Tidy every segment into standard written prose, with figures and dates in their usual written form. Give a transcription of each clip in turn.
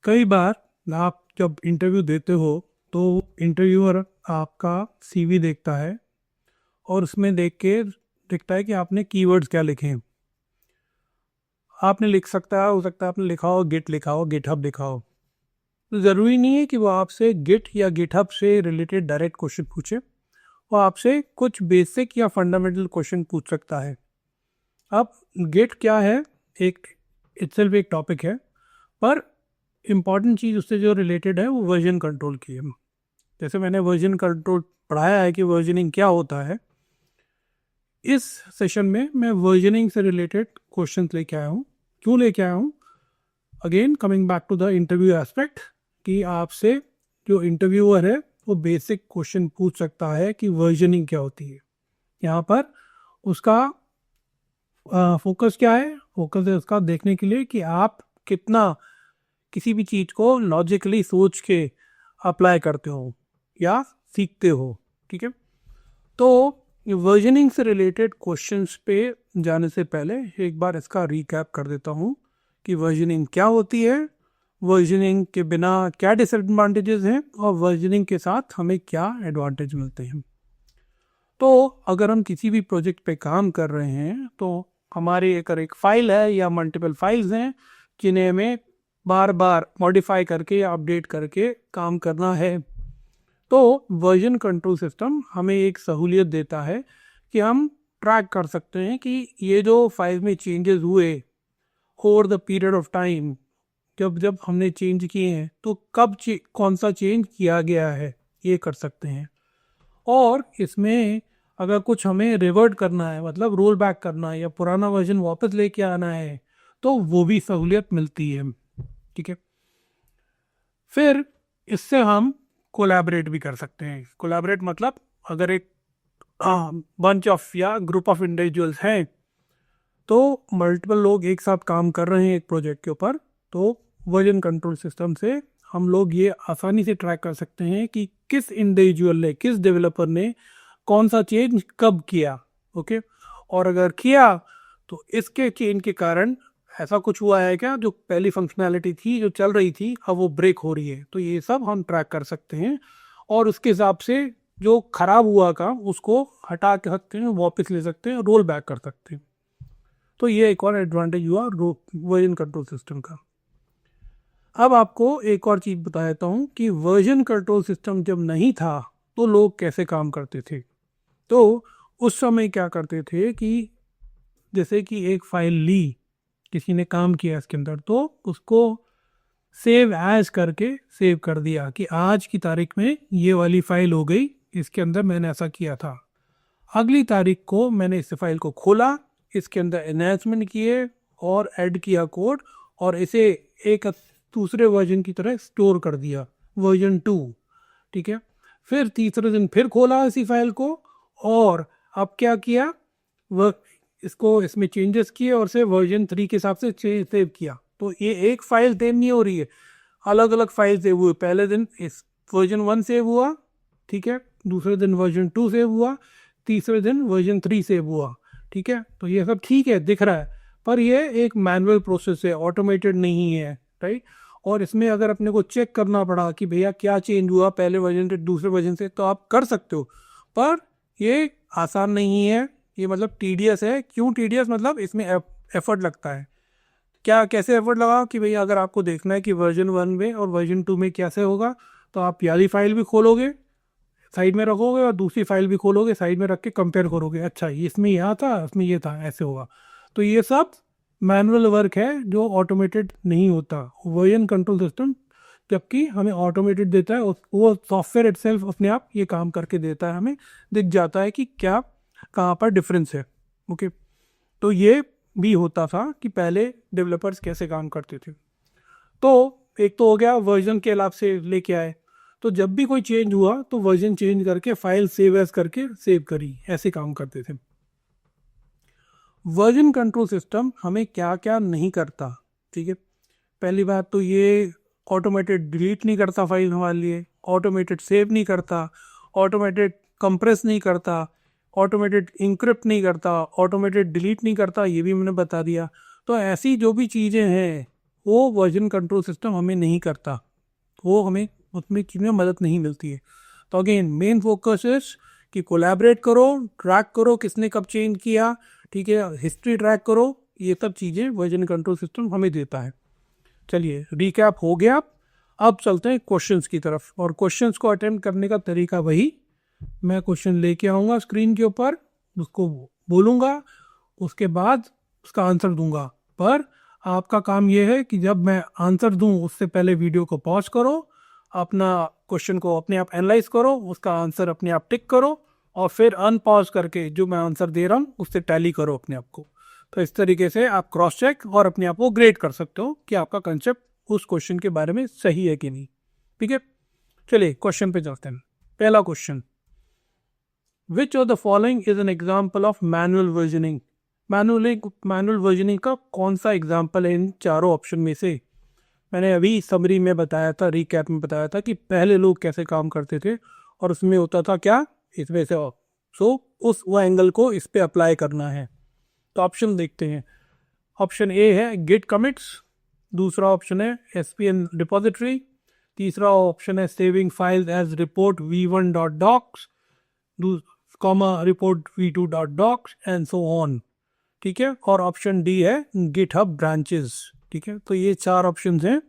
कई बार आप जब इंटरव्यू देते हो तो इंटरव्यूअर आपका सीवी देखता है और उसमें देख के दिखता है कि आपने कीवर्ड्स क्या लिखे हैं। आपने लिख सकता है, हो सकता है आपने लिखा हो गिट, लिखा हो गिटहब, लिखा हो। तो ज़रूरी नहीं है कि वो आपसे गिट या गिटहब से रिलेटेड डायरेक्ट क्वेश्चन पूछे। वो आपसे कुछ बेसिक या फंडामेंटल क्वेश्चन पूछ सकता है। अब गिट क्या है, एक इटसेल्फ एक टॉपिक है, पर इम्पॉर्टेंट चीज़ उससे जो रिलेटेड है वो वर्जन कंट्रोल की है। जैसे मैंने वर्जन कंट्रोल पढ़ाया है कि वर्जनिंग क्या होता है, इस सेशन में मैं वर्जनिंग से रिलेटेड क्वेश्चंस लेके आया हूँ। क्यों लेके आया हूँ? Again coming back to the interview aspect, कि आपसे जो इंटरव्यूअर है वो बेसिक क्वेश्चन पूछ सकता है कि वर्जनिंग क्या होती है। यहाँ पर उसका फोकस क्या है? फोकस है उसका देखने के लिए कि आप कितना किसी भी चीज़ को लॉजिकली सोच के अप्लाई करते हो या सीखते हो। ठीक है, तो वर्जनिंग से रिलेटेड क्वेश्चंस पे जाने से पहले एक बार इसका रिकैप कर देता हूँ कि वर्जनिंग क्या होती है, वर्जनिंग के बिना क्या डिसएडवांटेजेस हैं और वर्जनिंग के साथ हमें क्या एडवांटेज मिलते हैं। तो अगर हम किसी भी प्रोजेक्ट पे काम कर रहे हैं तो हमारी अगर एक फाइल है या मल्टीपल फाइल्स हैं जिन्हें हमें बार बार मॉडिफाई करके या अपडेट करके काम करना है, तो वर्जन कंट्रोल सिस्टम हमें एक सहूलियत देता है कि हम ट्रैक कर सकते हैं कि ये जो फाइल में चेंजेस हुए over the period of time, जब जब हमने चेंज किए हैं तो कब कौन सा चेंज किया गया है, ये कर सकते हैं। और इसमें अगर कुछ हमें रिवर्ट करना है, मतलब रोल बैक करना है या पुराना वर्जन वापस लेके आना है, तो वो भी सहूलियत मिलती है। ठीक है, फिर इससे हम कोलैबोरेट भी कर सकते हैं। कोलैबोरेट मतलब अगर एक बंच ऑफ या ग्रुप ऑफ इंडिविजुअल्स हैं, तो मल्टीपल लोग एक साथ काम कर रहे हैं एक प्रोजेक्ट के ऊपर, तो वर्जन कंट्रोल सिस्टम से हम लोग ये आसानी से ट्रैक कर सकते हैं कि किस इंडिविजुअल ने, किस डेवलपर ने कौन सा चेंज कब किया। ओके, और अगर किया तो इसके चेंज के कारण ऐसा कुछ हुआ है क्या, जो पहली फंक्शनैलिटी थी जो चल रही थी अब वो ब्रेक हो रही है, तो ये सब हम ट्रैक कर सकते हैं और उसके हिसाब से जो खराब हुआ काम उसको हटा के सकते हैं, वापस ले सकते हैं, रोल बैक कर सकते हैं। तो ये एक और एडवांटेज हुआ वर्जन कंट्रोल सिस्टम का। अब आपको एक और चीज़ बता देता हूँ कि वर्जन कंट्रोल सिस्टम जब नहीं था तो लोग कैसे काम करते थे। तो उस समय क्या करते थे कि जैसे कि एक फाइल ली, किसी ने काम किया इसके अंदर, तो उसको सेव एज करके सेव कर दिया कि आज की तारीख में ये वाली फाइल हो गई, इसके अंदर मैंने ऐसा किया था। अगली तारीख को मैंने इस फाइल को खोला, इसके अंदर एनहांसमेंट किए और ऐड किया कोड और इसे एक दूसरे वर्जन की तरह स्टोर कर दिया, वर्जन 2। ठीक है, फिर तीसरे दिन फिर खोला इसी फाइल को और अब क्या किया, वह इसको इसमें चेंजेस किए और से वर्जन 3 के हिसाब से सेव किया। तो ये एक फाइल सेव नहीं हो रही है, अलग अलग फाइल सेव हुए। पहले दिन इस वर्जन 1 सेव हुआ, ठीक है, दूसरे दिन वर्जन 2 सेव हुआ, तीसरे दिन वर्जन 3 सेव हुआ। ठीक है, तो ये सब ठीक है, दिख रहा है, पर ये एक मैनुअल प्रोसेस है, ऑटोमेटेड नहीं है। राइट, और इसमें अगर अपने को चेक करना पड़ा कि भैया क्या चेंज हुआ पहले वर्जन से दूसरे वर्जन से, तो आप कर सकते हो, पर ये आसान नहीं है, ये मतलब टीडियस है। क्यों टीडियस? मतलब इसमें एफर्ट लगता है। क्या, कैसे एफर्ट लगा कि भैया अगर आपको देखना है कि वर्जन 1 में और वर्जन 2 में कैसे होगा, तो आप यारी फाइल भी खोलोगे, साइड में रखोगे, और दूसरी फाइल भी खोलोगे, साइड में रख के कंपेयर करोगे, अच्छा ये इसमें यहाँ था, इसमें ये था, ऐसे होगा। तो ये सब मैनुअल वर्क है जो ऑटोमेटेड नहीं होता। वर्जन कंट्रोल सिस्टम जबकि हमें ऑटोमेटेड देता है, वो सॉफ्टवेयर इटसेल्फ अपने आप ये काम करके देता है, हमें दिख जाता है कि क्या कहाँ पर डिफरेंस है। ओके, तो ये भी होता था कि पहले डेवलपर्स कैसे काम करते थे। तो एक तो हो गया वर्जन के अलावा से लेके आए, तो जब भी कोई चेंज हुआ तो वर्जन चेंज करके फाइल सेव एज करके सेव करी, ऐसे काम करते थे। वर्जन कंट्रोल सिस्टम हमें क्या क्या नहीं करता। ठीक है, पहली बात तो ये ऑटोमेटेड डिलीट नहीं करता फाइल हमारे लिए, ऑटोमेटेड सेव नहीं करता, ऑटोमेटेड कंप्रेस नहीं करता, ऑटोमेटेड इंक्रिप्ट नहीं करता, ऑटोमेटेड डिलीट नहीं करता, ये भी मैंने बता दिया। तो ऐसी जो भी चीज़ें हैं वो वर्जन कंट्रोल सिस्टम हमें नहीं करता, वो हमें उसमें चीज़ में मदद नहीं मिलती है। तो अगेन मेन फोकस इज कि कोलैबोरेट करो, ट्रैक करो किसने कब चेंज किया, ठीक है, हिस्ट्री ट्रैक करो, ये सब चीज़ें वर्जन कंट्रोल सिस्टम हमें देता है। चलिए रिकैप हो गया, अब चलते हैं क्वेश्चंस की तरफ। और क्वेश्चंस को अटेम्प्ट करने का तरीका वही, मैं क्वेश्चन लेके आऊँगा स्क्रीन के ऊपर, उसको बोलूँगा, उसके बाद उसका आंसर दूंगा। पर आपका काम यह है कि जब मैं आंसर दूं उससे पहले वीडियो को पॉज करो, अपना क्वेश्चन को अपने आप एनालाइज करो, उसका आंसर अपने आप टिक करो, और फिर अनपॉज करके जो मैं आंसर दे रहा हूँ उससे टैली करो अपने आप को। तो इस तरीके से आप क्रॉस चेक और अपने आप को ग्रेड कर सकते हो कि आपका कंसेप्ट उस क्वेश्चन के बारे में सही है कि नहीं। ठीक है, चलिए क्वेश्चन पे चलते हैं। पहला question, which of the following is an example of manual versioning. Manual versioning का कौन सा एग्जाम्पल है इन चारों ऑप्शन में से। मैंने अभी समरी में बताया था, रिकैप में बताया था कि पहले लोग कैसे काम करते थे और उसमें होता था क्या, इसमें से उस वो एंगल को इस पे अप्लाई करना है। तो ऑप्शन देखते हैं। ऑप्शन ए है गिट कमिट्स, दूसरा ऑप्शन है SPN डिपॉजिटरी, तीसरा ऑप्शन है saving files as report v1.docs, comma report v2.docs and so on. ठीक है, और ऑप्शन डी है गिटहब ब्रांचेस। ठीक है, तो ये चार ऑप्शन हैं।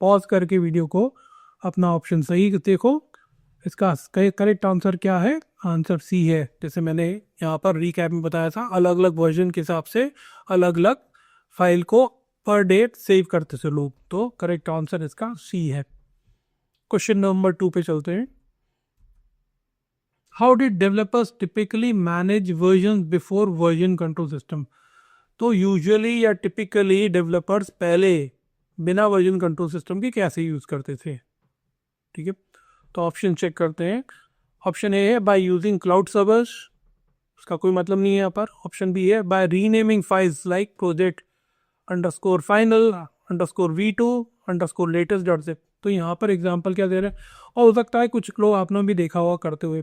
पॉज करके वीडियो को अपना ऑप्शन सही देखो। इसका करेक्ट आंसर क्या है, आंसर सी है। जैसे मैंने यहाँ पर रिकैप में बताया था, अलग अलग वर्जन के हिसाब से अलग अलग फाइल को पर डेट सेव करते थे लोग, तो करेक्ट आंसर इसका सी है। क्वेश्चन नंबर 2 पे चलते हैं। How did developers typically manage version before version control system. तो यूजुअली या टिपिकली डेवलपर्स पहले बिना वर्जन कंट्रोल सिस्टम के कैसे यूज करते थे। ठीक है, तो ऑप्शन चेक करते हैं। ऑप्शन ए है बाय यूजिंग क्लाउड सर्वर्स, उसका कोई मतलब नहीं है यहाँ पर। ऑप्शन बी है by renaming files like project underscore final underscore v2 underscore latest dot zip। तो यहाँ पर एग्जाम्पल क्या दे रहे हैं, और हो सकता है कुछ लोग आपने भी देखा हुआ करते हुए,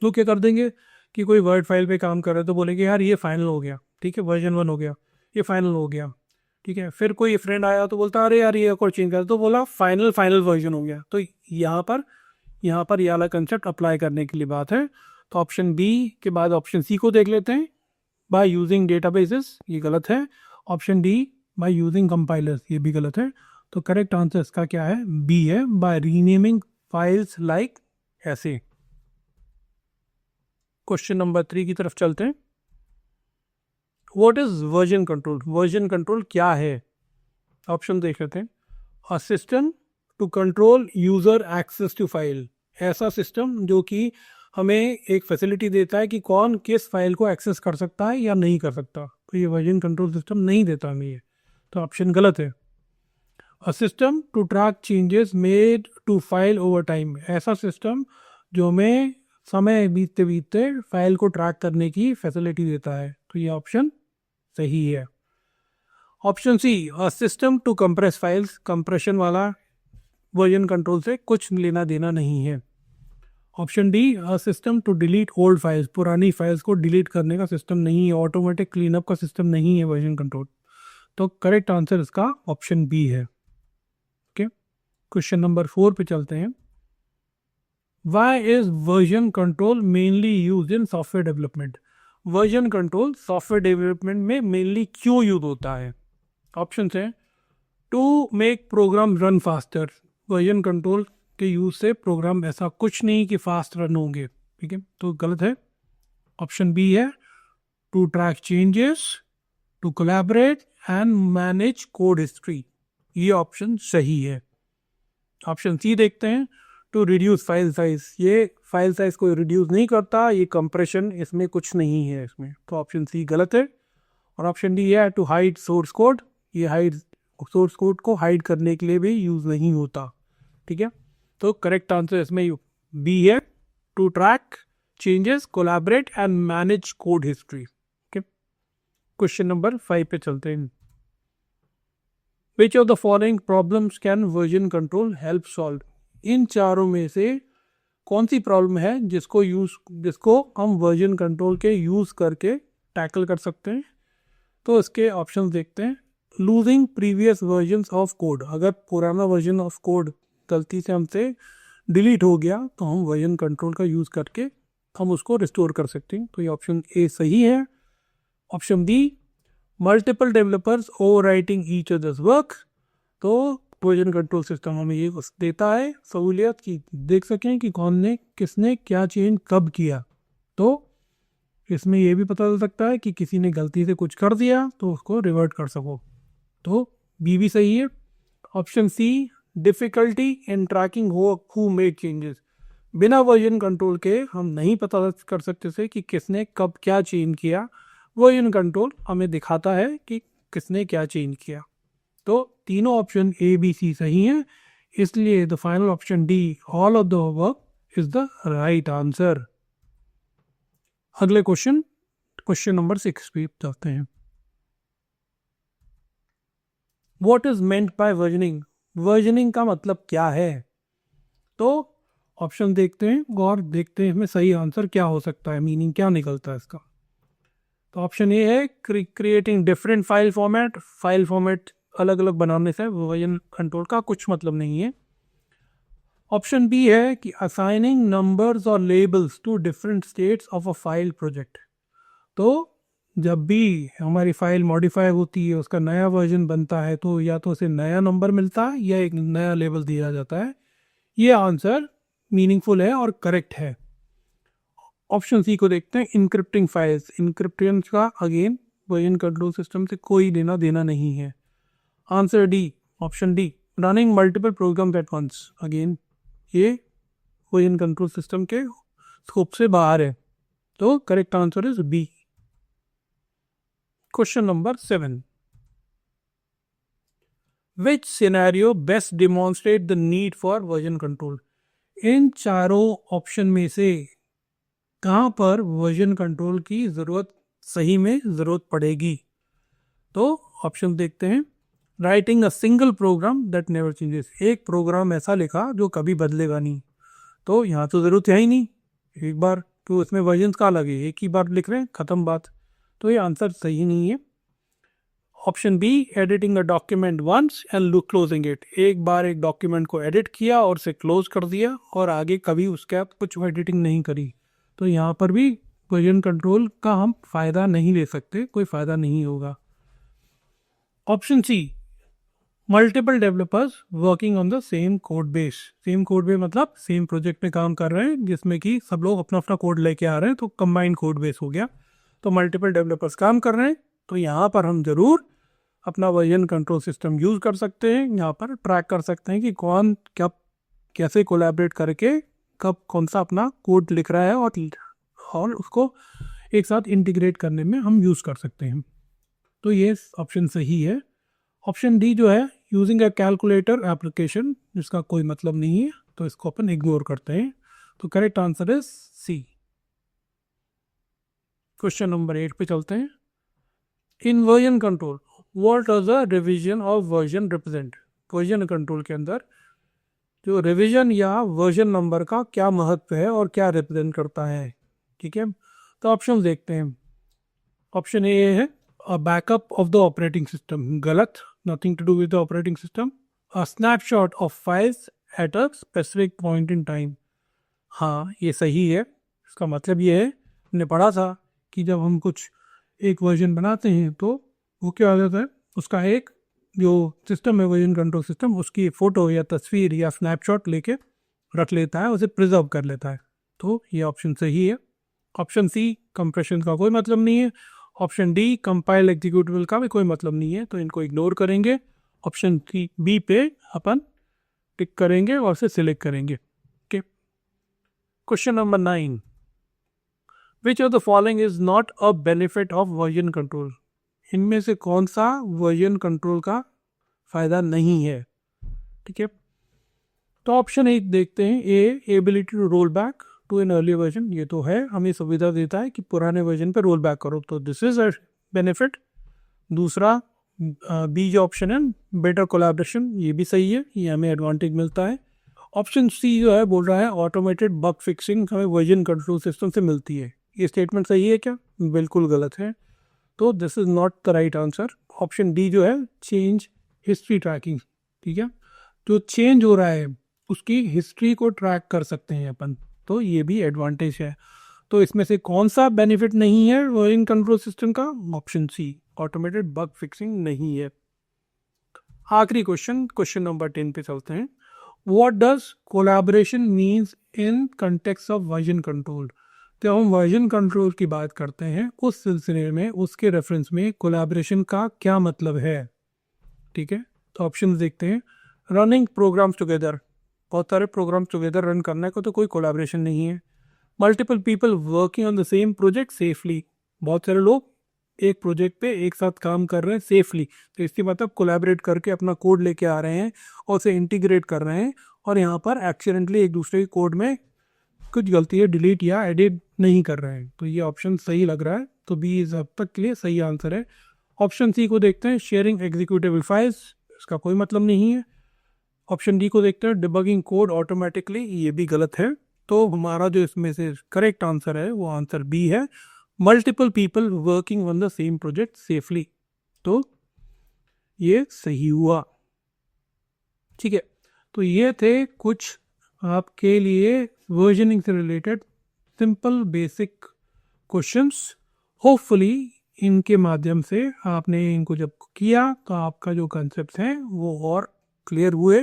तो क्या कर देंगे कि कोई वर्ड फाइल पे काम कर रहे हैं तो बोलेंगे यार ये फाइनल हो गया, ठीक है, वर्जन 1 हो गया, ये फाइनल हो गया। ठीक है, फिर कोई फ्रेंड आया तो बोलता अरे यार ये और चेंज कर, तो बोला फाइनल वर्जन हो गया। तो यहाँ पर ये वाला कंसेप्ट अप्लाई करने के लिए बात है। तो ऑप्शन बी के बाद ऑप्शन सी को देख लेते हैं। बाय यूजिंग डेटाबेसेस, ये गलत है। Option D by using compilers, ये भी गलत है। तो करेक्ट आंसर इसका क्या है, बी है, बाय रीनेमिंग फाइल्स लाइक ऐसे। क्वेश्चन नंबर 3 की तरफ चलते हैं। What is version control, version control क्या है। ऑप्शन देख लेते हैं। A system to control user access to file, ऐसा सिस्टम जो कि हमें एक फैसिलिटी देता है कि कौन किस फाइल को एक्सेस कर सकता है या नहीं कर सकता। तो ये वर्जन कंट्रोल सिस्टम नहीं देता हमें ये, तो ऑप्शन गलत है। A system to track changes made to file over time, ऐसा सिस्टम जो हमें समय बीतते बीतते फाइल को ट्रैक करने की फैसिलिटी देता है। तो ये ऑप्शन सही है। Option C a system to compress files, compression वाला वर्जन कंट्रोल से कुछ लेना देना नहीं है। Option D a system to delete old files, पुरानी फाइल्स को डिलीट करने का सिस्टम नहीं है, ऑटोमेटिक क्लीनअप का सिस्टम नहीं है वर्जन कंट्रोल। तो करेक्ट आंसर इसका ऑप्शन बी है। ओके, क्वेश्चन नंबर 4 पे चलते हैं। Why is version control mainly used in software development? Version control software development में मेनली क्यों यूज होता है। ऑप्शन है to make program run faster, version control के यूज से प्रोग्राम ऐसा कुछ नहीं कि फास्ट रन होंगे। ठीक है, तो गलत है। ऑप्शन बी है to track changes, to collaborate and manage code history, ये ऑप्शन सही है। ऑप्शन सी देखते हैं, टू रिड्यूस फाइल साइज, ये फाइल साइज को रिड्यूस नहीं करता, ये कंप्रेशन इसमें कुछ नहीं है इसमें, तो ऑप्शन सी गलत है। और ऑप्शन डी है टू हाइड सोर्स कोड, ये हाइड सोर्स कोड को हाइड करने के लिए भी यूज नहीं होता। ठीक है, तो करेक्ट आंसर इसमें बी है, to track changes, collaborate and manage code history. Question number 5 पे चलते हैं। Which of the following problems can version control help solve, इन चारों में से कौन सी प्रॉब्लम है जिसको हम वर्जन कंट्रोल के यूज करके टैकल कर सकते हैं। तो इसके ऑप्शंस देखते हैं। Losing previous versions of code, अगर पुराना वर्जन ऑफ कोड गलती से हमसे डिलीट हो गया तो हम वर्जन कंट्रोल का यूज़ करके हम उसको रिस्टोर कर सकते हैं। तो ये ऑप्शन ए सही है। Option B, multiple developers overwriting each others work, तो वर्जन कंट्रोल सिस्टम हमें ये देता है सहूलियत कि देख सकें कि कौन ने किसने क्या चेंज कब किया। तो इसमें ये भी पता चल सकता है कि किसी ने गलती से कुछ कर दिया तो उसको रिवर्ट कर सको। तो बी भी सही है। Option C, difficulty in tracking who made changes, बिना वर्जन कंट्रोल के हम नहीं पता कर सकते थे कि किसने कब क्या चेंज किया। वर्जन कंट्रोल हमें दिखाता है कि किसने क्या चेंज किया। तो तीनों ऑप्शन ए बी सी सही हैं, इसलिए the final option D, all of the work, is the right answer. अगले क्वेश्चन नंबर 6 पे जाते हैं। What is meant by versioning, versioning का मतलब क्या है? तो ऑप्शन देखते हैं और देखते हैं इसमें सही आंसर क्या हो सकता है, मीनिंग क्या निकलता है इसका। तो ऑप्शन ए है क्रिएटिंग डिफरेंट फाइल फॉर्मेट अलग अलग बनाने से वर्जन कंट्रोल का कुछ मतलब नहीं है। ऑप्शन बी है कि असाइनिंग नंबर्स और labels to different states of a file project, तो जब भी हमारी फाइल मॉडिफाई होती है, उसका नया वर्जन बनता है, तो या तो उसे नया नंबर मिलता है या एक नया लेबल दिया जाता है। ये आंसर मीनिंगफुल है और करेक्ट है। ऑप्शन सी को देखते हैं, इनक्रिप्टिंग फाइल्स, इनक्रिप्शन का अगेन वर्जन कंट्रोल सिस्टम से कोई लेना देना नहीं है। Answer D, option D, running multiple programs at once, again ये वर्जन कंट्रोल सिस्टम के स्कोप से बाहर है। तो correct answer is B. Question number 7, which scenario best demonstrate the need for version control, इन चारों ऑप्शन में से कहाँ पर वर्जन कंट्रोल की ज़रूरत सही में ज़रूरत पड़ेगी? तो ऑप्शन देखते हैं। Writing a single program that never changes, एक प्रोग्राम ऐसा लिखा जो कभी बदलेगा नहीं, तो यहाँ तो ज़रूरत है ही नहीं, एक बार तो इसमें वर्जन का लगे, एक ही बार लिख रहे हैं, ख़त्म बात। तो ये आंसर सही नहीं है। Option B, editing a document once and closing it, एक बार एक डॉक्यूमेंट को एडिट किया और उसे क्लोज कर दिया और आगे कभी उसका कुछ एडिटिंग नहीं करी, तो यहाँ पर भी वर्जन कंट्रोल का हम फ़ायदा नहीं ले सकते, कोई फ़ायदा नहीं होगा। Option C, multiple developers working on the same code base, same code base मतलब सेम प्रोजेक्ट में काम कर रहे हैं जिसमें कि सब लोग अपना अपना कोड लेके आ रहे हैं, तो कंबाइंड कोड बेस हो गया। तो मल्टीपल डेवलपर्स काम कर रहे हैं, तो यहाँ पर हम ज़रूर अपना वर्जन कंट्रोल सिस्टम यूज़ कर सकते हैं। यहाँ पर ट्रैक कर सकते हैं कि कौन क्या कैसे कोलैबोरेट करके कब कौन सा अपना कोड लिख रहा है और उसको एक साथ इंटीग्रेट करने में हम यूज़ कर सकते हैं। तो ये ऑप्शन सही है। ऑप्शन डी जो है, यूजिंग अ कैलकुलेटर एप्लीकेशन, जिसका कोई मतलब नहीं है, तो इसको अपन इग्नोर करते हैं। तो correct answer is C. Question number 8 पे चलते हैं। In version control what does a revision of version represent, version control के अंदर जो रिवीजन या वर्जन नंबर का क्या महत्व है और क्या रिप्रेजेंट करता है। ठीक है, तो ऑप्शन देखते हैं। ऑप्शन ए है a backup of the operating system, गलत, nothing to do with the operating system. A snapshot of files at a specific point in time, हाँ ये सही है। इसका मतलब ये है, हमने पढ़ा था कि जब हम कुछ एक वर्जन बनाते हैं तो वो क्या हो जाता है, उसका एक जो सिस्टम है वर्जन कंट्रोल सिस्टम, उसकी फ़ोटो या तस्वीर या स्नैपशॉट लेके रख लेता है, उसे प्रिजर्व कर लेता है। तो ये ऑप्शन सही है। ऑप्शन सी, कंप्रेशन का कोई मतलब नहीं है। ऑप्शन डी, कंपाइल एग्जीक्यूटेबल का भी कोई मतलब नहीं है, तो इनको इग्नोर करेंगे। ऑप्शन सी बी पे अपन टिक करेंगे और से सिलेक्ट करेंगे। Okay, question number 9, which of the following is not a benefit of version control, इनमें से कौन सा वर्जन कंट्रोल का फ़ायदा नहीं है। ठीक है, तो ऑप्शन ए देखते हैं। A, ability to roll back to an early version, ये तो है, हमें सुविधा देता है कि पुराने वर्जन पे रोल बैक करो, तो दिस इज अ बेनिफिट। दूसरा बी जो ऑप्शन है, बेटर कोलैबोरेशन, ये भी सही है, ये हमें एडवांटेज मिलता है। ऑप्शन सी जो है बोल रहा है ऑटोमेटेड बग फिक्सिंग हमें वर्जन कंट्रोल सिस्टम से मिलती है, ये स्टेटमेंट सही है क्या? बिल्कुल गलत है। तो this is not the right answer. Option D जो है चेंज हिस्ट्री ट्रैकिंग, ठीक है, जो चेंज हो रहा है उसकी हिस्ट्री को ट्रैक कर सकते हैं अपन, तो ये भी एडवांटेज है। तो इसमें से कौन सा बेनिफिट नहीं है वर्जन कंट्रोल सिस्टम का? Option C, automated bug fixing नहीं है। आखिरी क्वेश्चन, क्वेश्चन नंबर 10 पे चलते हैं। What does collaboration means in context of version control? तो हम वर्जन कंट्रोल की बात करते हैं उस सिलसिले में, उसके रेफरेंस में कोलैबोरेशन का क्या मतलब है, ठीक है। तो ऑप्शन देखते हैं। रनिंग प्रोग्राम्स टुगेदर, बहुत सारे प्रोग्राम्स टुगेदर रन करने को तो कोई कोलैबोरेशन नहीं है। Multiple people working on the same project safely, बहुत सारे लोग एक प्रोजेक्ट पे एक साथ काम कर रहे हैं सेफली, तो इसकी मतलब कोलैबोरेट करके अपना कोड लेके आ रहे हैं और उसे इंटीग्रेट कर रहे हैं, और यहाँ पर एक्सीडेंटली एक दूसरे के कोड में कुछ गलतियाँ डिलीट या एडिट नहीं कर रहे हैं। तो ये ऑप्शन सही लग रहा है, तो बी इज अब तक के लिए सही आंसर है। ऑप्शन सी को देखते हैं, शेयरिंग एग्जीक्यूटेबल फाइल्स, इसका कोई मतलब नहीं है। ऑप्शन डी को देखते हैं, डिबगिंग कोड ऑटोमेटिकली, ये भी गलत है। तो हमारा जो इसमें से करेक्ट आंसर है वो आंसर बी है, multiple people working on the same project safely. तो ये सही हुआ, ठीक है। तो ये थे कुछ आपके लिए वर्जनिंग से related simple basic questions. Hopefully इनके माध्यम से आपने इनको जब किया तो आपका जो कंसेप्ट है वो और क्लियर हुए,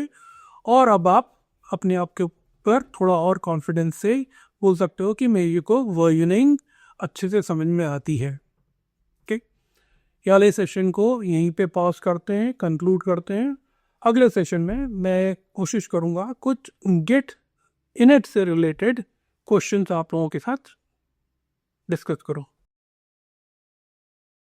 और अब आप अपने आप के ऊपर थोड़ा और कॉन्फिडेंस से बोल सकते हो कि मेरे को वर्जनिंग अच्छे से समझ में आती है। ठीक, ये वाले सेशन को यहीं पे पॉज करते हैं, कंक्लूड करते हैं। अगले सेशन में मैं कोशिश करूँगा कुछ गेट इनइट से रिलेटेड क्वेश्चंस आप लोगों के साथ डिस्कस करूँ।